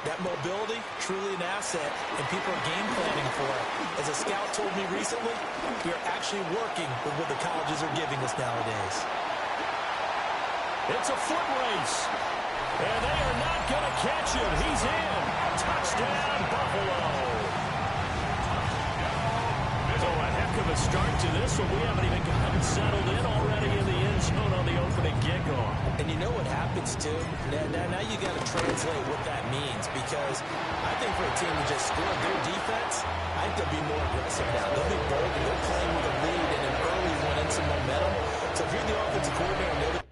That mobility, truly an asset, and people are game planning for it. As a scout told me recently, we are actually working with what the colleges are giving us nowadays. It's a foot race, and they are not going to catch him. He's in. Touchdown, Buffalo. So a heck of a start to this one. We haven't even gotten settled in already in the end zone on the opening kickoff. And you know what happens, too? Now you got to translate what that means, because I think for a team to just score their defense, I think they'll be more aggressive now. They'll be bold, and they're playing with a lead and an early one and some momentum. So if you're the offensive coordinator on the other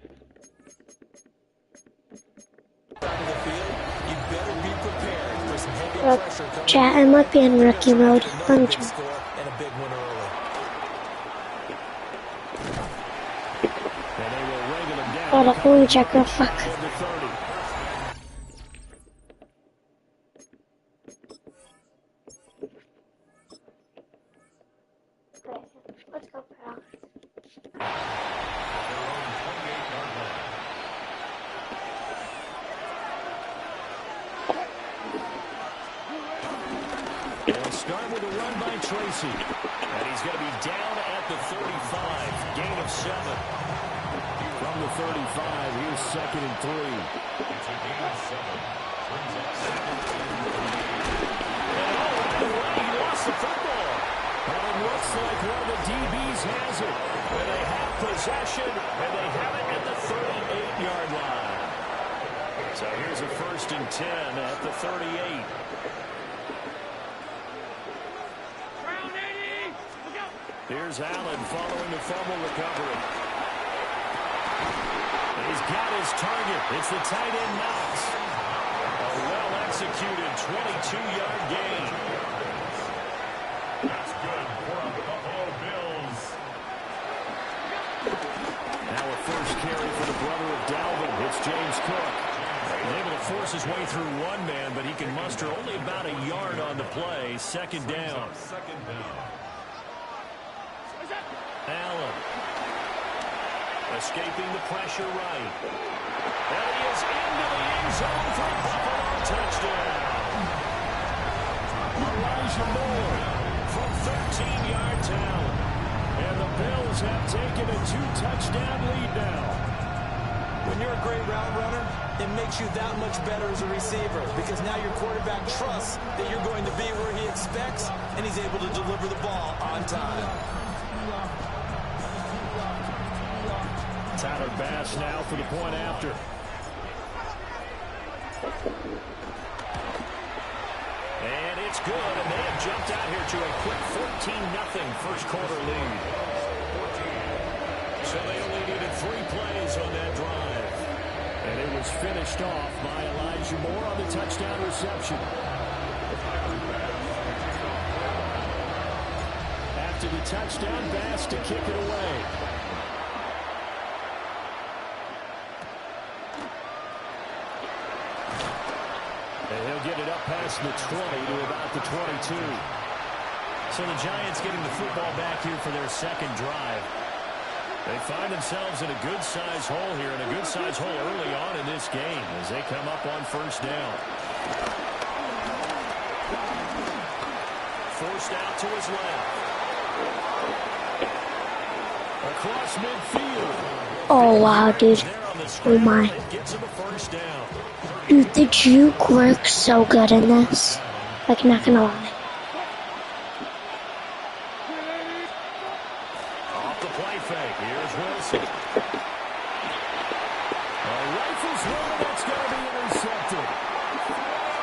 side of the field, you better be prepared for some heavy pressure coming. Chat, I might be in rookie mode. Big score and a big one early. And they will wrangle him down. Oh, the holy checker, fuck. Let's go, pal. They'll start with a run by Tracy. And he's going to be down at the 35. Gain of 7. From the 35, here's 2nd and 3. It's a gain of 7. Brings up 2nd. He lost the football. And it looks like one of the DBs has it. And they have possession, and they have it at the 38-yard line. So here's a 1st and 10 at the 38. Here's Allen following the fumble recovery. He's got his target. It's the tight end Knox. A well-executed 22-yard gain. That's good for the Buffalo Bills. Now a first carry for the brother of Dalvin. It's James Cook. He's able to force his way through one man, but he can muster only about a yard on the play. 2nd down. 2nd down. Allen. Escaping the pressure right. And he is into the end zone for a Buffalo touchdown. Elijah Moore from 13-yard out. And the Bills have taken a 2-touchdown lead now. When you're a great route runner, it makes you that much better as a receiver, because now your quarterback trusts that you're going to be where he expects, and he's able to deliver the ball on time. Tyler Bass now for the point after. And it's good, and they have jumped out here to a quick 14-0 first quarter lead. So they only needed 3 plays on that drive. And it was finished off by Elijah Moore on the touchdown reception. After the touchdown, Bass to kick it away. And he'll get it up past the 20 to about the 22. So the Giants getting the football back here for their 2nd drive. They find themselves in a good-sized hole here, and a good-sized hole early on in this game as they come up on 1st down. Forced out to his left. Across midfield. Oh, wow, dude. Oh, my. Gets him a 1st down. Dude, the juke works so good in this. Like, not gonna lie. Off the play fake. Here's Wilson. A rifles one that's going to be intercepted.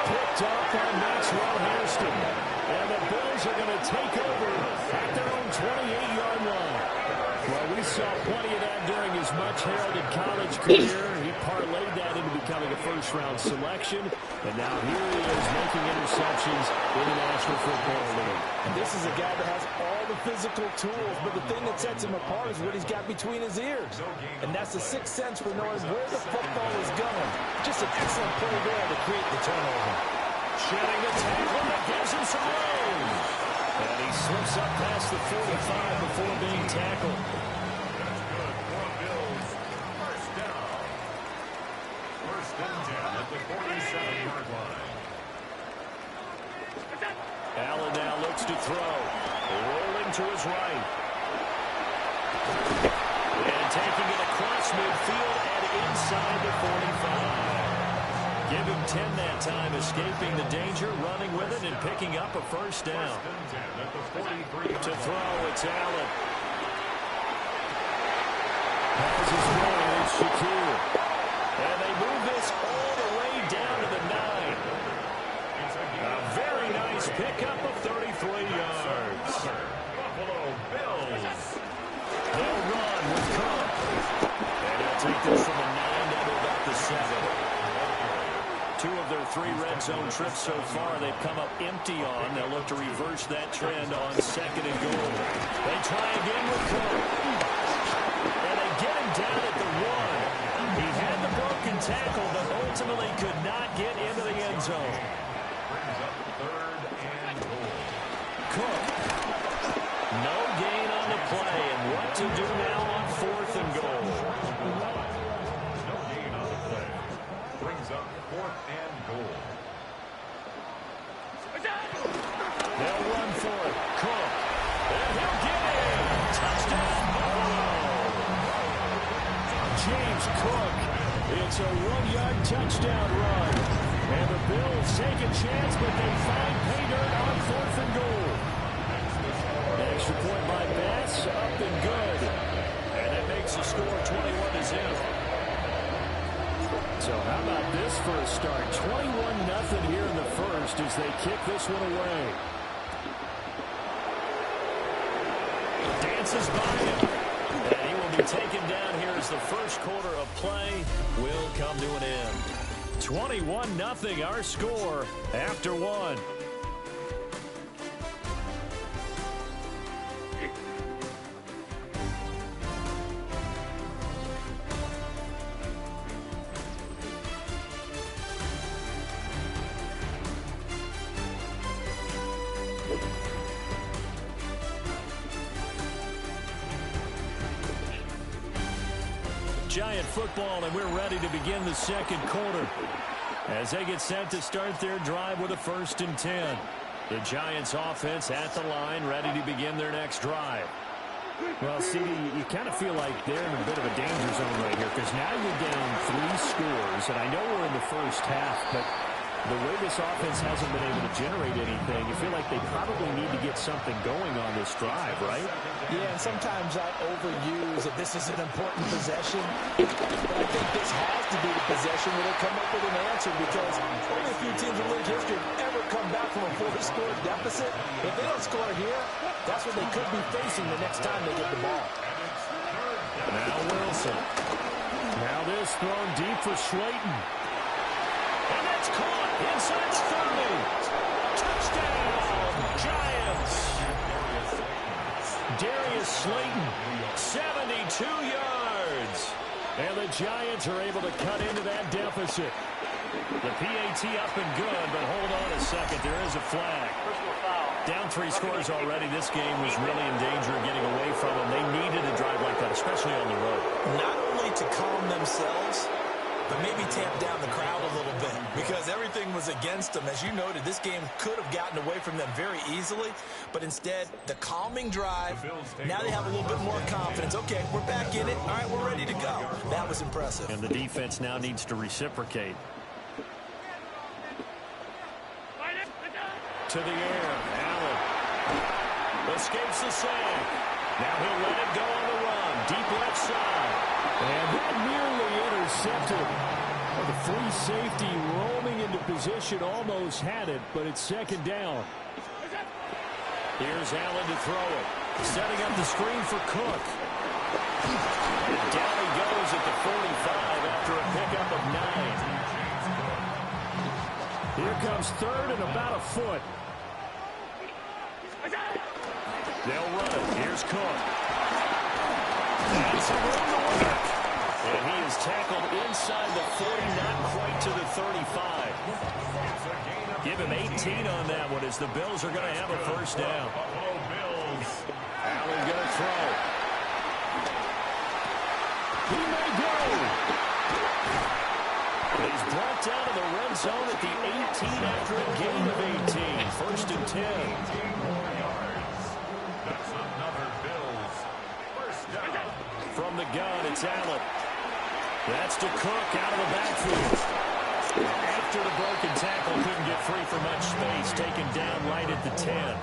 Picked up by Maxwell Hairston. And the Bills are going to take over at their own 28-yard line. Well, we saw plenty of that during his much-heralded college career. He parlayed that into becoming a first-round selection. And now here he is making interceptions in the National Football League. And this is a guy that has all the physical tools, but the thing that sets him apart is what he's got between his ears. And that's the sixth sense for knowing where the football is going. Just an excellent play there to create the turnover. Shedding the tackle that gives him some room. And he slips up past the 45 before being tackled. That's good for Bills. 1st down. 1st and 10 at the 47-yard line. Looks to throw. Rolling to his right. And taking it across midfield and inside the 45. Give him 10 that time, escaping the danger, running with it, and picking up a first down. To throw, it's Allen. Has his man, it's Shakir. And they move this all the way down to the 9. A very nice pickup of 33 yards. Buffalo Bills. They'll run with Cook. And they'll take this from the 9 down to about the 7. 2 of their 3 red zone trips so far they've come up empty on. They'll look to reverse that trend on 2nd and goal. They try again with Cook. And they get him down at the 1. He had the broken tackle, but ultimately could not get into the end zone. Brings up 3rd and goal. Cook. No gain on the play. And what to do now on 4th and goal. No gain on the play. Brings up 4th and goal. They'll run for it. Cook. And he'll get it. Touchdown. James Cook. It's a 1-yard touchdown run. And the Bills take a chance, but they find pay dirt on 4th and goal. Extra point by Bass, up and good. And it makes the score 21-0. So how about this for a start? 21-0 here in the first as they kick this one away. Dances by him. And he will be taken down here as the first quarter of play will come to an end. 21-0 our score after 1. Giant football, and we're ready to begin the second quarter as they get set to start their drive with a 1st and 10. The Giants offense at the line, ready to begin their next drive. Well, CD, you kind of feel like they're in a bit of a danger zone right here because now you're down 3 scores, and I know we're in the first half, but the way this offense hasn't been able to generate anything, you feel like they probably need to get something going on this drive, right? Yeah, and sometimes I overuse that this is an important possession. But I think this has to be the possession where they come up with an answer because only a few teams in league history ever come back from a 4-score deficit. If they don't score here, that's what they could be facing the next time they get the ball. Now Wilson. Now this thrown deep for Slayton. And that's caught inside the 30. Touchdown, Giants. Darius Slayton, 72 yards. And the Giants are able to cut into that deficit. The PAT up and good, but hold on a second. There is a flag. Down 3 scores already. This game was really in danger of getting away from them. They needed a drive like that, especially on the road. Not only to calm themselves, but maybe tamp down the crowd a little bit because everything was against them. As you noted, this game could have gotten away from them very easily, but instead, the calming drive, now they have a little bit more confidence. Okay, we're back in it. All right, we're ready to go. That was impressive. And the defense now needs to reciprocate. To the air, Allen escapes the sack. Now he'll let it go on the run, deep left side. And that nearly intercepted. Well, the free safety roaming into position almost had it, but it's 2nd down. Here's Allen to throw it. Setting up the screen for Cook. And down he goes at the 45 after a pickup of 9. Here comes 3rd and about a foot. They'll run it. Here's Cook. And some room to work. And he is tackled inside the 40, not quite to the 35. Give him 18 on that one as the Bills are going to have a first down. Allen going to throw. He may go. He's brought down to the red zone at the 18 after a gain of 18. 1st and 10. That's another Bills first down. From the gun, it's Allen. That's to Cook out of the backfield. After the broken tackle, couldn't get free for much space, taken down right at the 10.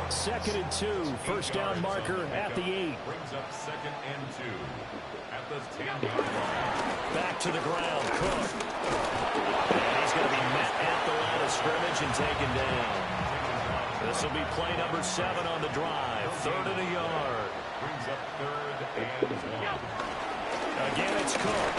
2nd and 2, first down marker at the 8. Brings up 2nd and 2 at the 10-yard line. Back to the ground, Cook. And he's going to be met at the line of scrimmage and taken down. This will be play number 7 on the drive. 3rd and a yard. Brings up 3rd and 1. Again, it's Cook.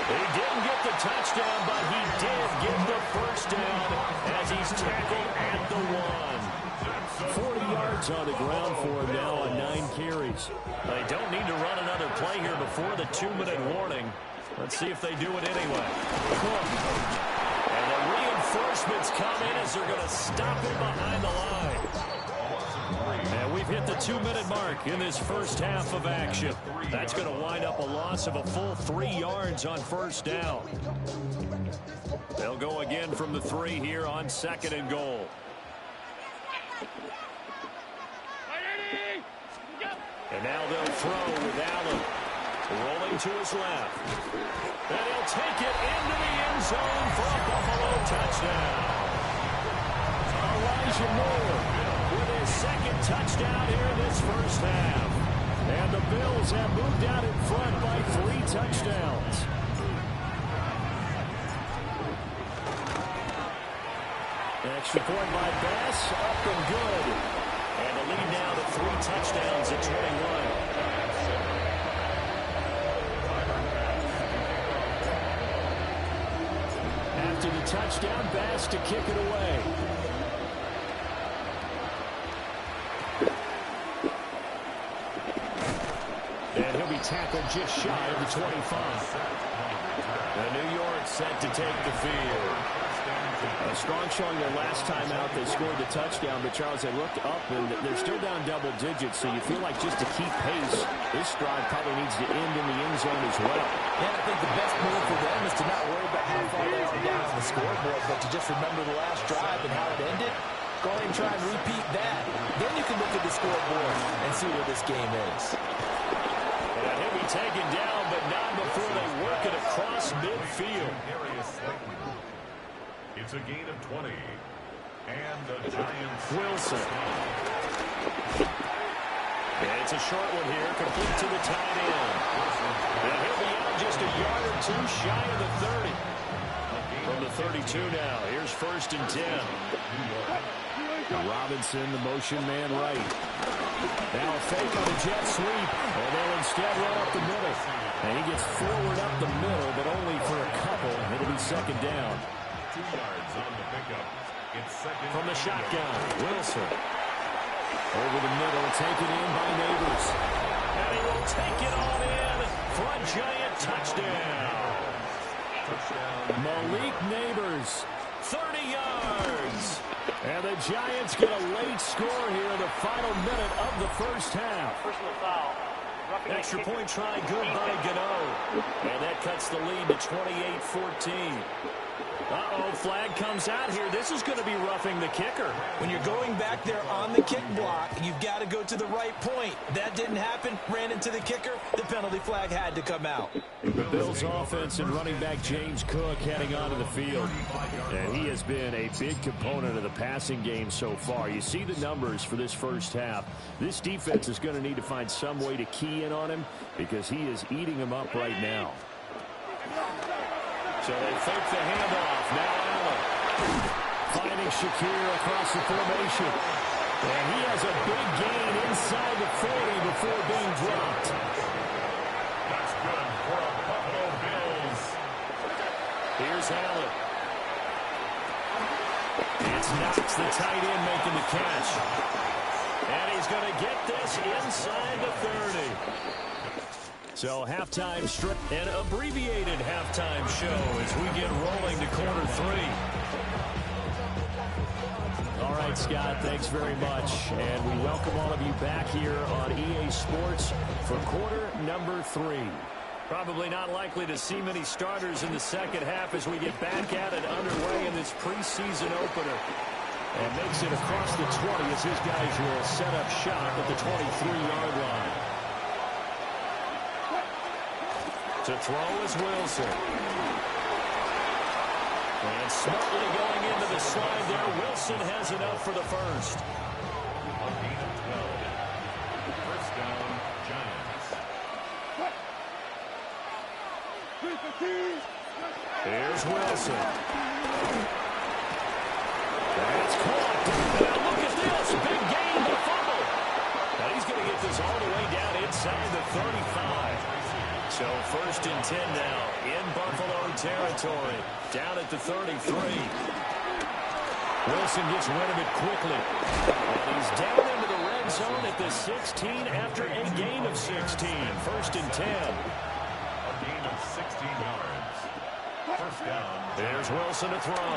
He didn't get the touchdown, but he did get the first down as he's tackled at the 1. 40 yards on the ground for him now on 9 carries. They don't need to run another play here before the 2-minute warning. Let's see if they do it anyway. Cook. And the reinforcements come in as they're going to stop him behind the line. And we've hit the 2-minute mark in this first half of action. That's going to wind up a loss of a full 3 yards on first down. They'll go again from the 3 here on 2nd and goal. And now they'll throw with Allen. Rolling to his left. And he'll take it into the end zone for a Buffalo touchdown. Elijah Moore with his 2nd touchdown here in this first half. And the Bills have moved out in front by 3 touchdowns. Extra point by Bass, up and good. And the lead now to 3 touchdowns at 21. After the touchdown, Bass to kick it away. And he'll be tackled just shy of the 25. And New York set to take the field. A strong showing their last time out. They scored the touchdown, but Charles, they looked up, and they're still down double digits, so you feel like just to keep pace, this drive probably needs to end in the end zone as well. Yeah, I think the best move for them is to not worry about how far they are down on the scoreboard, but to just remember the last drive and how it ended. Go ahead and try and repeat that. Then you can look at the scoreboard and see where this game is. And he'll be taken down, but not before they work it across midfield. It's a gain of 20. And the Giants. Wilson. And it's a short one here, complete to the tight end. And he'll be out just a yard or 2 shy of the 30. From the 32 now, here's 1st and 10. Robinson, the motion man right. Now a fake on a jet sweep, and they'll instead run up the middle. And he gets forward up the middle, but only for a couple. It'll be 2nd down. 2 yards on the pickup. It's 2nd. From the shotgun, Wilson. Over the middle, taken in by Neighbors. And he will take it on in for a Giant touchdown. Malik Neighbors, 30 yards. And the Giants get a late score here in the final minute of the first half. Personal foul. Extra point try good by Gano. And that cuts the lead to 28-14. Uh-oh, flag comes out here. This is going to be roughing the kicker. When you're going back there on the kick block, you've got to go to the right point. That didn't happen. Ran into the kicker. The penalty flag had to come out. The Bills offense and running back James Cook heading onto the field. And he has been a big component of the passing game so far. You see the numbers for this first half. This defense is going to need to find some way to key in on him because he is eating them up right now. So they fake the handoff. Now Allen finding Shakir across the formation. And he has a big gain inside the 40 before being dropped. That's good for the Buffalo Bills. Here's Allen. It's Knox, the tight end, making the catch. And he's going to get this inside the 30. So halftime strip, an abbreviated halftime show as we get rolling to quarter 3. All right, Scott, thanks very much. And we welcome all of you back here on EA Sports for quarter number 3. Probably not likely to see many starters in the second half as we get back at it underway in this preseason opener. And makes it across the 20 as his guys will set up shop at the 23-yard line. To throw is Wilson. And smartly going into the slide there, Wilson has enough for the first. First down, Giants. Here's Wilson. That's caught. Now look at this. Big gain, the fumble. Now he's going to get this all the way down inside the 35. So first and 10 now in Buffalo territory. Down at the 33. Wilson gets rid of it quickly. And he's down into the red zone at the 16 after a gain of 16. First and 10. A gain of 16 yards. First down. There's Wilson to throw.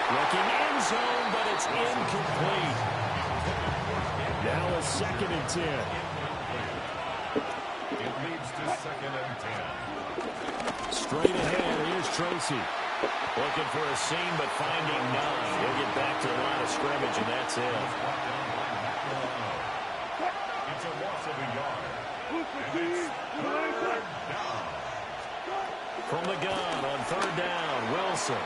Looking end zone, but it's incomplete. Now a second and 10. It leads to second and 10. Straight ahead, here's Tracy. Looking for a seam, but finding none. He'll get back to the line of scrimmage, and that's it. It's a loss of a yard. And it's third down. From the gun on third down, Wilson.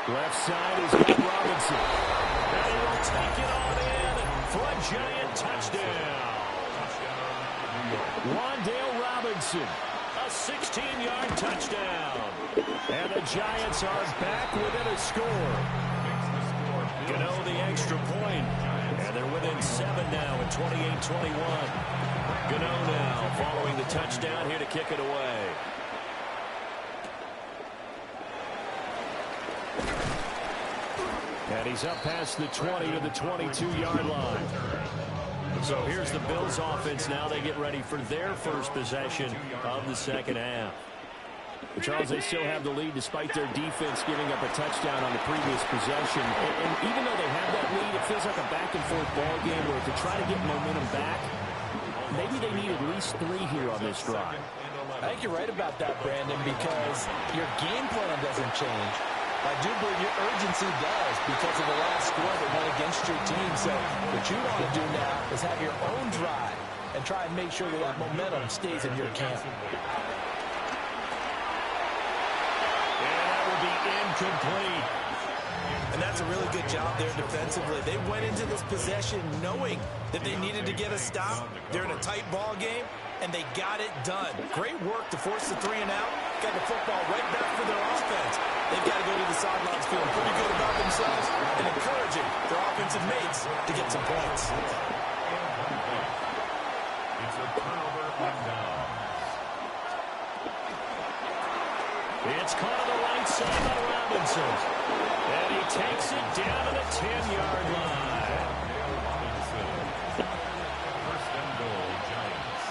Left side is Robinson. And he will take it on in for a Giant touchdown. Wan'Dale Robinson, a 16-yard touchdown. And the Giants are back within a score. Gano the extra point. And they're within 7 now at 28-21. Gano now following the touchdown here to kick it away. And he's up past the 20 to the 22-yard line. So here's the Bills offense now. They get ready for their first possession of the second half. But Charles, they still have the lead despite their defense giving up a touchdown on the previous possession. And even though they have that lead, it feels like a back-and-forth ball game where to try to get momentum back, maybe they need at least 3 here on this drive. I think you're right about that, Brandon, because your game plan doesn't change. I do believe your urgency does because of the last score that went against your team. So what you want to do now is have your own drive and try and make sure that that momentum stays in your camp. And that will be incomplete. And that's a really good job there defensively. They went into this possession knowing that they needed to get a stop. They're in a tight ball game, and they got it done. Great work to force the 3 and out. Got the football right back for their offense. They've got to go to the sidelines feeling pretty good about themselves and encouraging their offensive mates to get some points. It's a turnover on downs. It's caught on the right side by Robinson. And he takes it down to the 10-yard line. First and goal, Giants.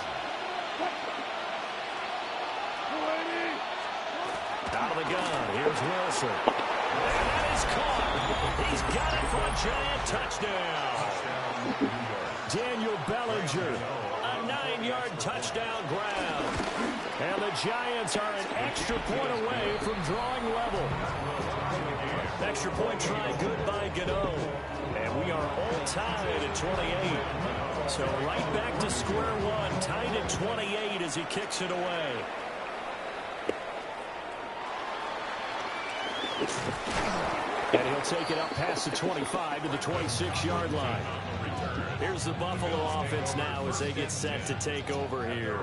Out of the gun, here's Wilson. And that is caught. He's got it for a Giant touchdown. Daniel Bellinger, a 9-yard touchdown grab. And the Giants are an extra point away from drawing level. Extra point try good by Gano. And we are all tied at 28. So right back to square one, tied at 28 as he kicks it away. And he'll take it up past the 25 to the 26-yard line. Here's the Buffalo offense now as they get set to take over here.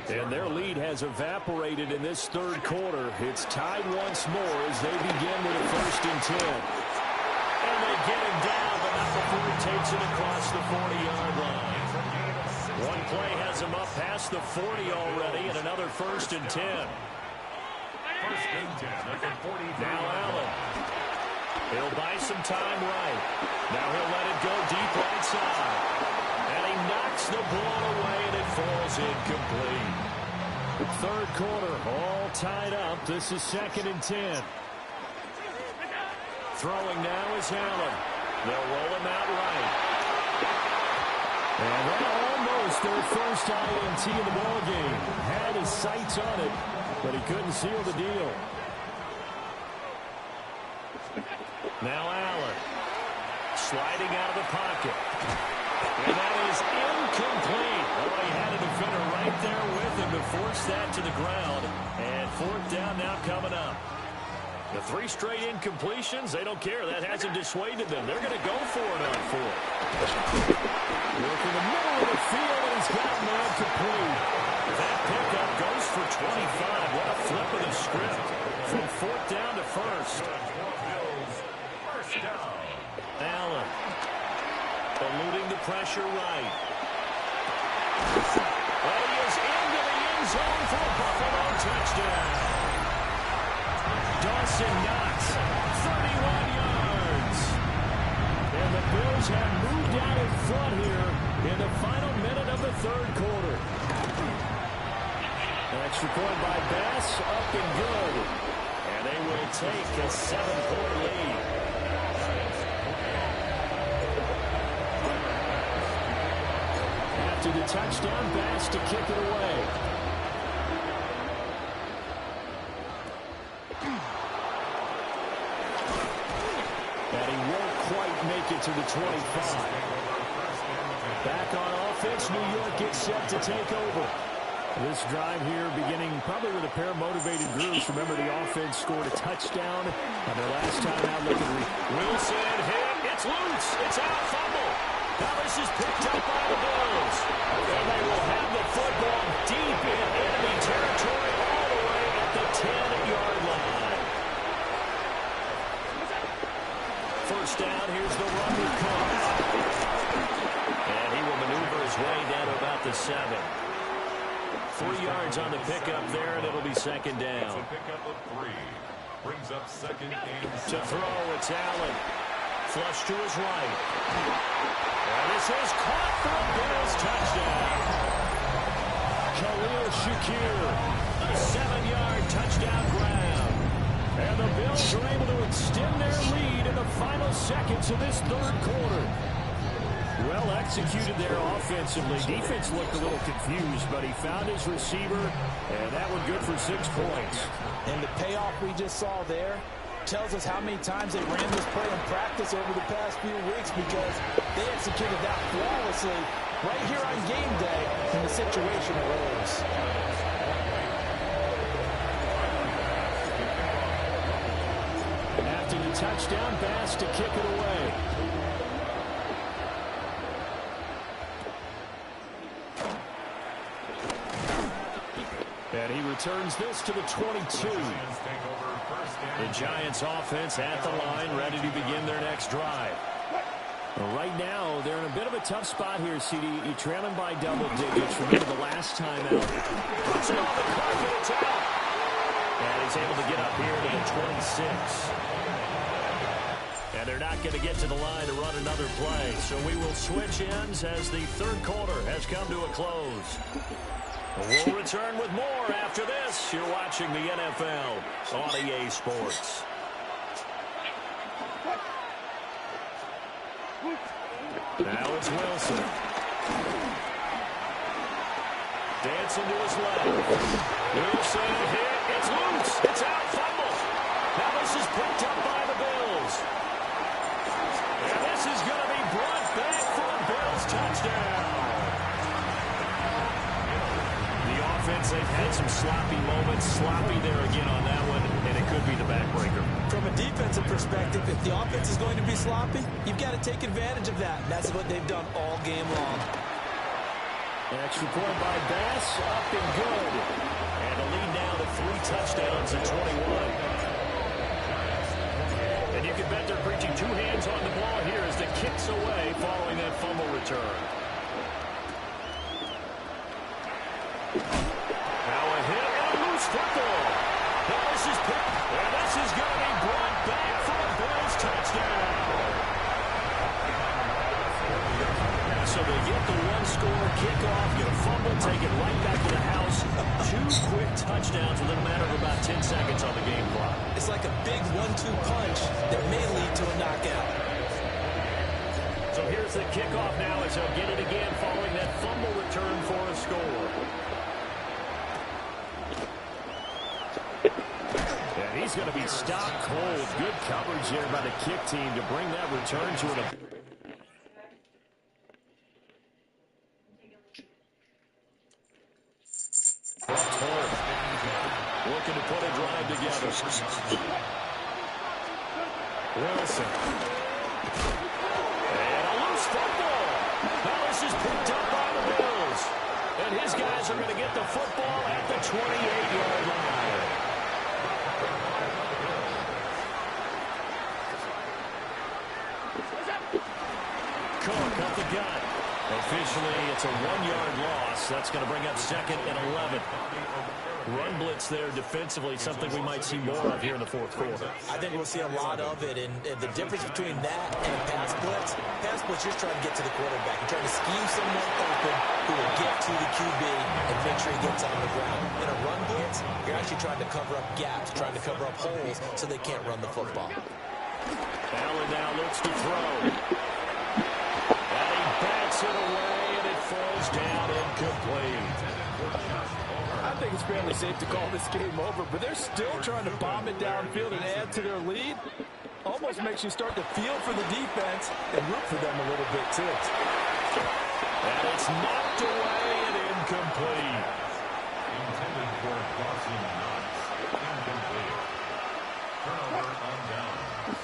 And their lead has evaporated in this third quarter. It's tied once more as they begin with a first and 10. And they get him down, but not before he takes it across the 40-yard line. One play has him up past the 40 already, and another first and 10. First and 10 at the 40. Now Allen. He'll buy some time right. Now he'll let it go deep right side. And he knocks the ball away, and it falls incomplete. Third quarter, all tied up. This is second and 10. Throwing now is Allen. They'll roll him out right. And that almost Almost their first INT in the ball game. Had his sights on it, but he couldn't seal the deal. Now Allen sliding out of the pocket. And that is incomplete. Oh, he had a defender right there with him to force that to the ground. And fourth down now coming up. The 3 straight incompletions, they don't care. That hasn't dissuaded them. They're going to go for it on 4th. Work in the middle of the field, and he's got a man complete. That pickup goes for 25. What a flip of the script. From 4th down to 1st. Allen eluding the pressure right. Well, he is into the end zone for a Buffalo touchdown. Dawson Knox, 31 yards. And the Bills have moved out in front here in the final minute of the 3rd quarter. An extra point by Bass, up and good. And they will take a 7-point lead. After the touchdown, Bass to kick it away. And he won't quite make it to the 25. Back on offense, New York gets set to take over. This drive here beginning probably with a pair of motivated groups. Remember, the offense scored a touchdown on their last time out. Wilson hit. It's loose. It's out. Fumble. Now this is picked up by the Bills. And they will have the football deep in enemy territory all the way at the 10-yard line. First down, here's the run with Cook. And he will maneuver his way down to about the 7. 3 yards on the pickup there, and it'll be 2nd down. It's a pickup of 3. Brings up 2nd and 7. To throw, it's Allen. Flush to his right. And this is caught for a Bills touchdown. Khalil Shakir, a 7-yard touchdown grab. And the Bills are able to extend their lead in the final seconds of this 3rd quarter. Well executed there offensively. Defense looked a little confused, but he found his receiver, and that one good for 6 points. And the payoff we just saw there tells us how many times they ran this play in practice over the past few weeks, because they executed that flawlessly right here on game day when the situation arose. After the touchdown, Bass to kick it away. And he returns this to the 22. The Giants offense at the line, ready to begin their next drive. Well, right now, they're in a bit of a tough spot here, CD. You're trailing by double digits. Remember the last time out. Puts it on the carpet, it's out. And he's able to get up here to the 26. And they're not going to get to the line to run another play. So we will switch ends as the 3rd quarter has come to a close. We'll return with more after this. You're watching the NFL on EA Sports. Now it's Wilson. Dancing to his left. Wilson hit. It's loose. It's out. Fumble. Now this is picked up by the Bills. And this is going to be brought back for a Bills touchdown. They've had some sloppy moments. Sloppy there again on that one, and it could be the backbreaker. From a defensive perspective, if the offense is going to be sloppy, you've got to take advantage of that. And that's what they've done all game long. An extra point by Bass, up and good. And a lead now to 3 touchdowns at 21. And you can bet they're preaching 2 hands on the ball here as the kicks away following that fumble return. Now a hit and a loose football. Now this is picked, and this is going to be brought back for a Bills touchdown. So they get the 1-score kickoff, get a fumble, take it right back to the house. 2 quick touchdowns within a matter of about 10 seconds on the game clock. It's like a big 1-2 punch that may lead to a knockout. So here's the kickoff now as they'll get it again following that fumble return for a score. And he's going to be stopped cold. Good coverage there by the kick team to bring that return to an... Looking to put a drive together. Wilson. And a loose football. Now this is picked up by the Bills. And his guys are going to get the football at the 28-yard line. Cook up the gut. Officially, it's a 1-yard loss. That's going to bring up 2nd and 11. Run blitz there defensively, something we might see more of here in the fourth quarter. I think we'll see a lot of it, and the difference between that and a pass blitz, you're trying to get to the quarterback. You're trying to scheme someone open who will get to the QB and make sure he gets on the ground. In a run blitz, you're actually trying to cover up gaps, trying to cover up holes so they can't run the football. Allen now looks to throw. And he backs it away, and it falls down incomplete. I think it's fairly safe to call this game over, but they're still trying to bomb it downfield and add to their lead. Almost makes you start to feel for the defense and root for them a little bit, too. And it's knocked away and incomplete. Intended for Dawson Knox. Incomplete. Turnover on downs.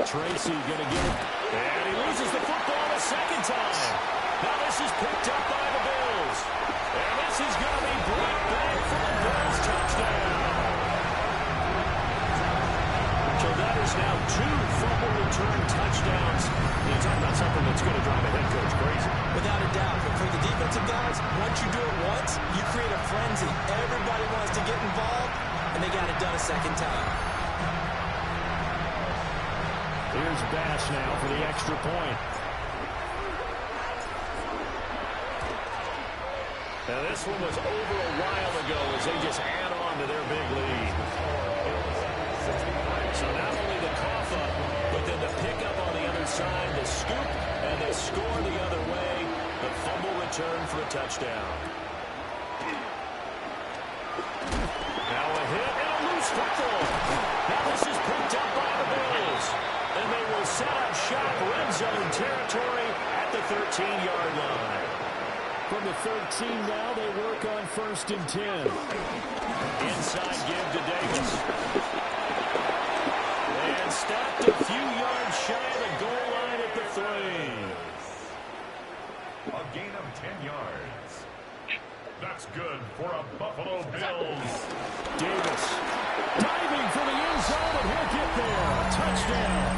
Tracy going to get it. And he loses the football a second time. Now this is picked up by the Bills. And this is going to be brought back for the Bills touchdown. So that is now 2 fumble return touchdowns. You're talking about something that's going to drive a head coach crazy. Without a doubt. But for the defensive guys, once you do it once, you create a frenzy. Everybody wants to get involved, and they got it done a second time. Here's Bass now for the extra point. Now this one was over a while ago as they just add on to their big lead. So not only the cough up, but then the pickup on the other side, the scoop, and the score the other way. The fumble return for a touchdown. Now a hit and a loose football. Now this is picked up by the Bills. And they will set up shop red zone territory at the 13-yard line. From the 13 now, they work on 1st and 10. Inside give to Davis. And stopped a few yards shy of the goal line at the 3. A gain of 10 yards. That's good for a Buffalo Bills. Davis diving for the end zone, and he'll get there. Touchdown.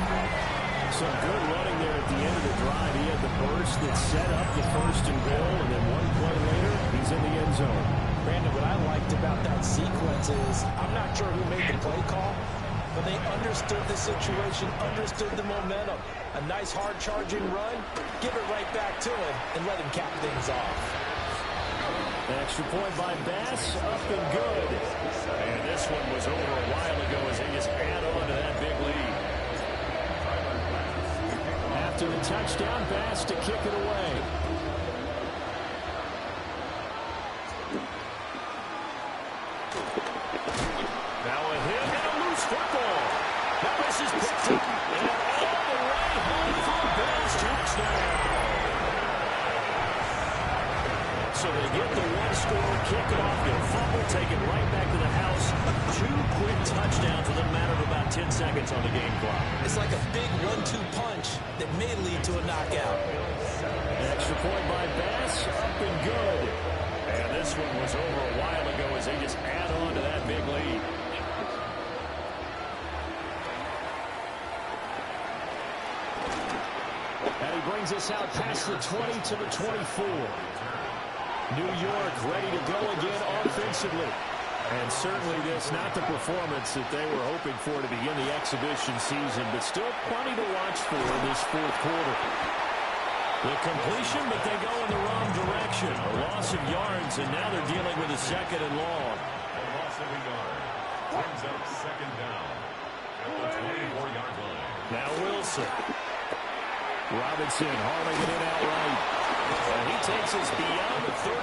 Some good running there at the end of the drive. He had the burst that set up the 1st and goal, and then one play later, he's in the end zone. Brandon, what I liked about that sequence is I'm not sure who made the play call, but they understood the situation, understood the momentum. A nice hard-charging run, give it right back to him, and let him cap things off. Extra point by Bass, up and good. And this one was over a while ago as they just add on to that big lead. After the touchdown, Bass to kick it away. Now a hit and a loose football. Now this is picked up and all the way home for a Bills touchdown. So they get the one-score kickoff, get fumble, take it right back to the house. 2 quick touchdowns with a matter of about 10 seconds on the game clock. It's like a big 1-2 punch that may lead to a knockout. Extra point by Bass, up and good. And this one was over a while ago as they just add on to that big lead. And he brings us out past the 20 to the 24. New York ready to go again offensively. And certainly this not the performance that they were hoping for to begin the exhibition season, but still plenty to watch for in this 4th quarter. The completion, but they go in the wrong direction. A loss of yards, and now they're dealing with a 2nd and long. A loss of a yard. Brings up 2nd down at the 24-yard line. Now Wilson. Robinson hauling it in outright. And he takes us beyond the 35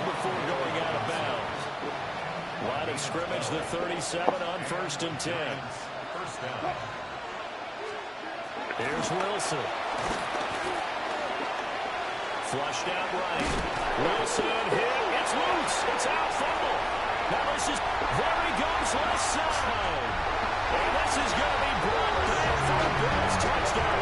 before going out of bounds. Line of scrimmage, the 37 on 1st and 10. First down. Here's Wilson. Flushed out right. Wilson hit. It's loose. It's out. Fumble. Now this is, there he goes, left side. And this is going to be brought back for a Bills touchdown.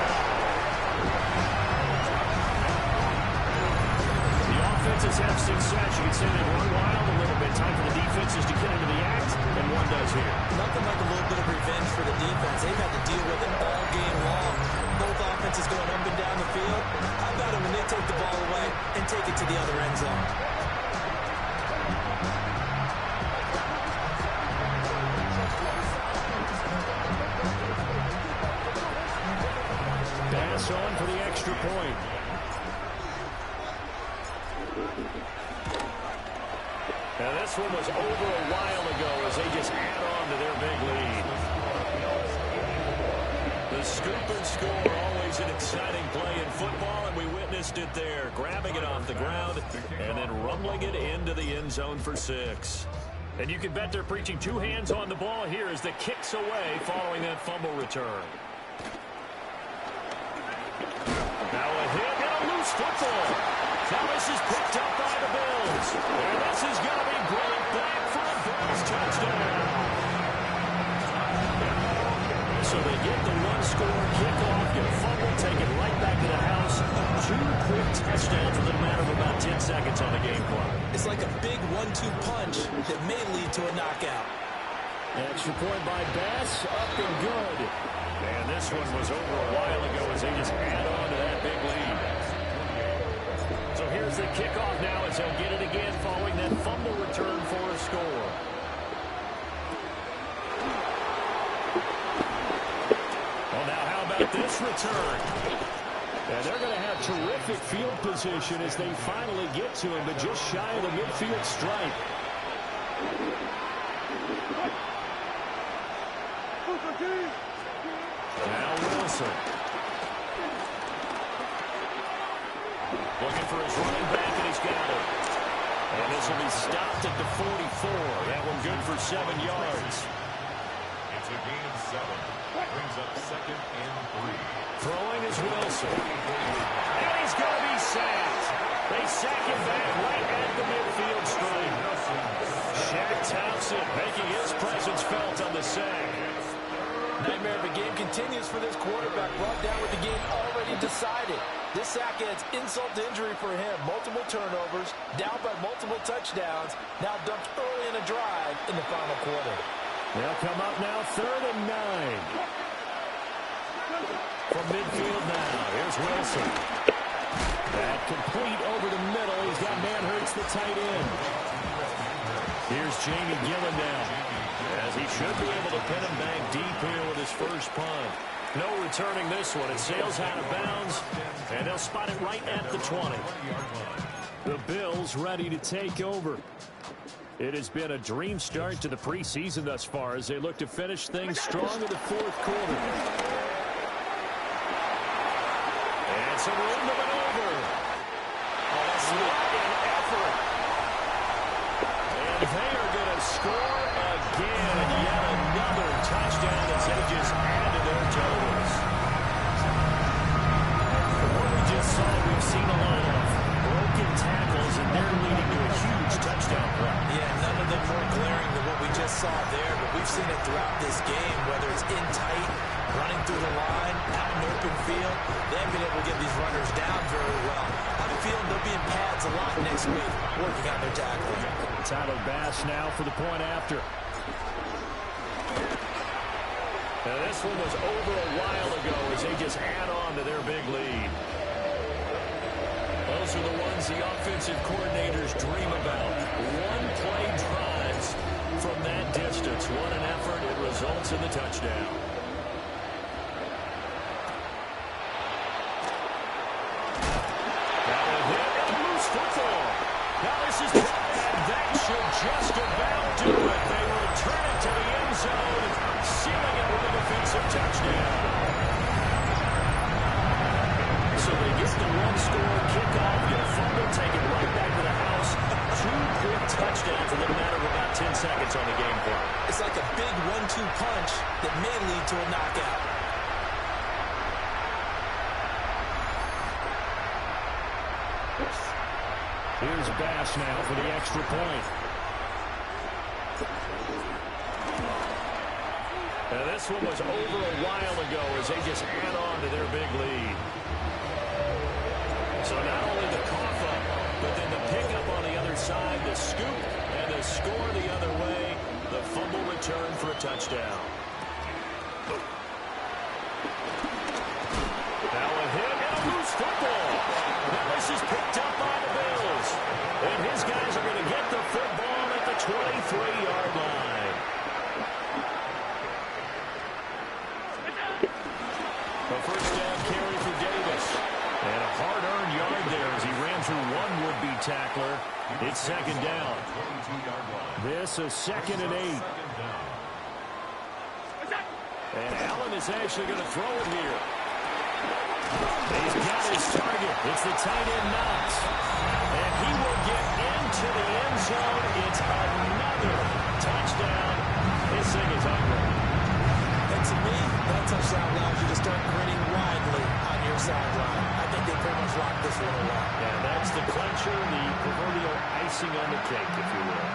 The offenses have success. You can say they run wild a little bit. Time for the defenses to get into the act, and one does here. Nothing like a little bit of revenge for the defense. They've had to deal with it all game long. Both offenses going up and down the field. How about it when they take the ball away and take it to the other end zone? Pass on for the extra point. Now this one was over a while ago as they just add on to their big lead. The scoop and score, always an exciting play in football, and we witnessed it there. Grabbing it off the ground and then rumbling it into the end zone for 6. And you can bet they're preaching 2 hands on the ball here as the kick's away following that fumble return. Now a hit and a loose football. Now this is picked up by the Bills. And this is going to be brought back for a Bills touchdown. So they get the one-score kickoff, get a fumble, take it right back to the house. 2 quick touchdowns within a matter of about 10 seconds on the game clock. It's like a big 1-2 punch that may lead to a knockout. Extra point by Bass, up and good. And this one was over a while ago as they just add on to that big lead. So here's the kickoff now as they'll get it again following that fumble return for a score. Well, now how about this return? And they're going to have terrific field position as they finally get to him, but just shy of the midfield stripe. Now Wilson. Looking for his running back, and he's got it. And this will be stopped at the 44. That one good for 7 yards. It's a gain of 7. Brings up 2nd and 3. Throwing is Wilson. And he's going to be sacked. They sack him back right at the midfield stripe. Shaq Thompson making his presence felt on the sack. Nightmare of a game continues for this quarterback, brought down with the game already decided. This sack adds insult to injury for him. Multiple turnovers, down by multiple touchdowns, now dumped early in the drive in the final quarter. They'll come up now 3rd and 9. From midfield now, here's Wilson. That complete over the middle. He's got Manhurts, the tight end. Here's Jamie Gillen now, as he should be able to pin him back deep here with his first punt. No returning this one. It sails out of bounds, and they'll spot it right at the 20. The Bills ready to take over. It has been a dream start to the preseason thus far as they look to finish things strong in the 4th quarter. And some room to maneuver. Oh, that's not an effort. And they are going to score again, and yet another touchdown as they just add to their totals. What we just saw, we've seen a lot of broken tackles, and they're leading to a huge touchdown play. Yeah, none of them more glaring than what we just saw there, but we've seen it throughout this game, whether it's in tight, running through the line, out in open field. They haven't been able to get these runners down very well. I have a feeling they'll be in pads a lot next week, working on their tackling. Tyler Bass now for the point after. Now this one was over a while ago as they just add on to their big lead. Those are the ones the offensive coordinators dream about. One-play drives from that distance. What an effort. It results in the touchdown. Now a hit and a loose football. Now this is, and that should just about do it. They return it to the end zone, sealing it with a defensive touchdown. on the game clock. It's like a big 1-2 punch that may lead to a knockout. Here's Bass now for the extra point. Now this one was over a while ago as they just add on to their big lead. So not only the cough up, but then the pickup on the other side, the scoop, and the score the other way, the fumble return for a touchdown. Now a hit and a loose football. Now this is picked up by the Bills. And his guys are going to get the football at the 23-yard line. A first down carry for Davis. And a hard-earned yard there as he ran through one would-be tackler. It's second down. This is 2nd and 8. And Allen is actually going to throw it here. He's got his target. It's the tight end Knox. And he will get into the end zone. It's another touchdown. This thing is ugly. And to me, that touchdown allows you to start grinning widely on your sideline. I think they pretty much locked this one away. And that's the clincher, the proverbial icing on the cake, if you will.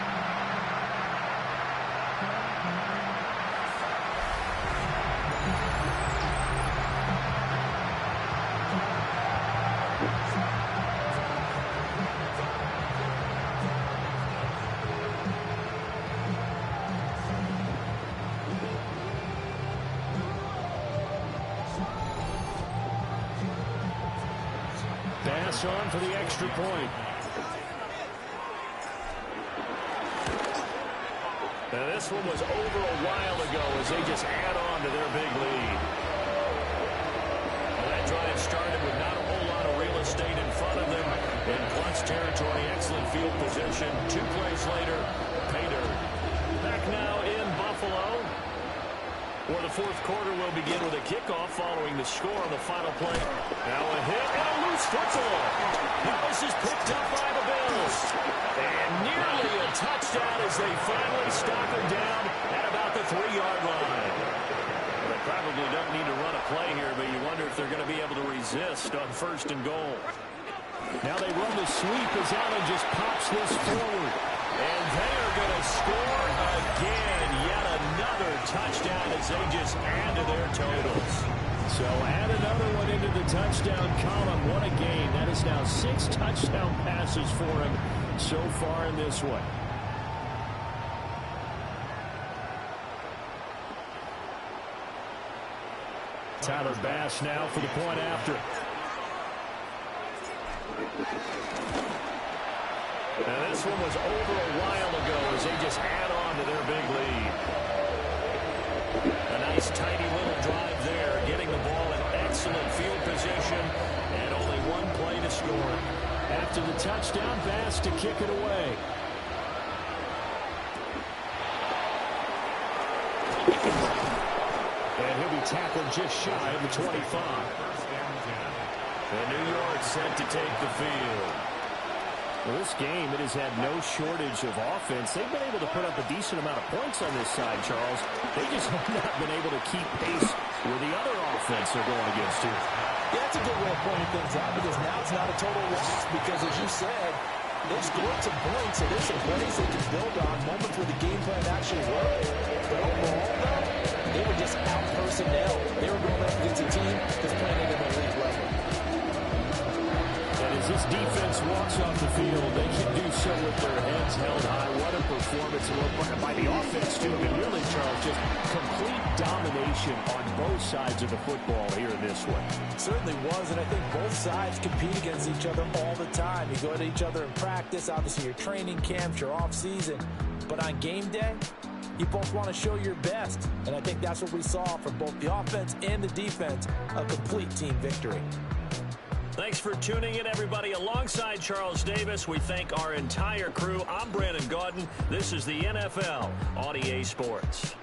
Bass on for the extra point. Now this one was over a while ago as they just add on to their big lead. Well, that drive started with not a whole lot of real estate in front of them. In Blunt's territory, excellent field position. 2 plays later, pay dirt. Back now in Buffalo. Or the fourth quarter will begin with a kickoff following the score on the final play. Now a hit and a loose football. Now this is picked up by the Bills. And nearly a touchdown as they finally stop him down at about the 3-yard line. Well, they probably don't need to run a play here, but you wonder if they're going to be able to resist on 1st and goal. Now they run the sweep as Allen just pops this forward. And they are going to score again. Yet another touchdown as they just add to their totals. So add another one into the touchdown column. What a game. That is now 6 touchdown passes for him so far in this one. Tyler Bass now for the point after. Now this one was over a while ago as they just add on to their big lead. A nice tiny little drive there, getting the ball in excellent field position, and only 1 play to score. After the touchdown, Bass to kick it away. And he'll be tackled just shy of the 25. And New York set to take the field. Well, this game, it has had no shortage of offense. They've been able to put up a decent amount of points on this side, Charles. They just have not been able to keep pace with the other offense they're going against here. Yeah, that's a good way of pointing things out because now it's not a total loss because, as you said, they've scored some points, so there's some plays they can build on, moments where the game plan actually worked. But overall, though, they were just out-personnel. They were going up against a team that's playing at an elite level. And as this defense walks off the field, they can do so with their heads held high. What a performance by the offense, too. I mean, really, Charles, just complete domination on both sides of the football here in this one. Certainly was, and I think both sides compete against each other all the time. You go to each other in practice, obviously your training camps, your off-season. But on game day, you both want to show your best. And I think that's what we saw from both the offense and the defense, a complete team victory. Thanks for tuning in, everybody. Alongside Charles Davis, we thank our entire crew. I'm Brandon Gaudin. This is the NFL on EA Sports.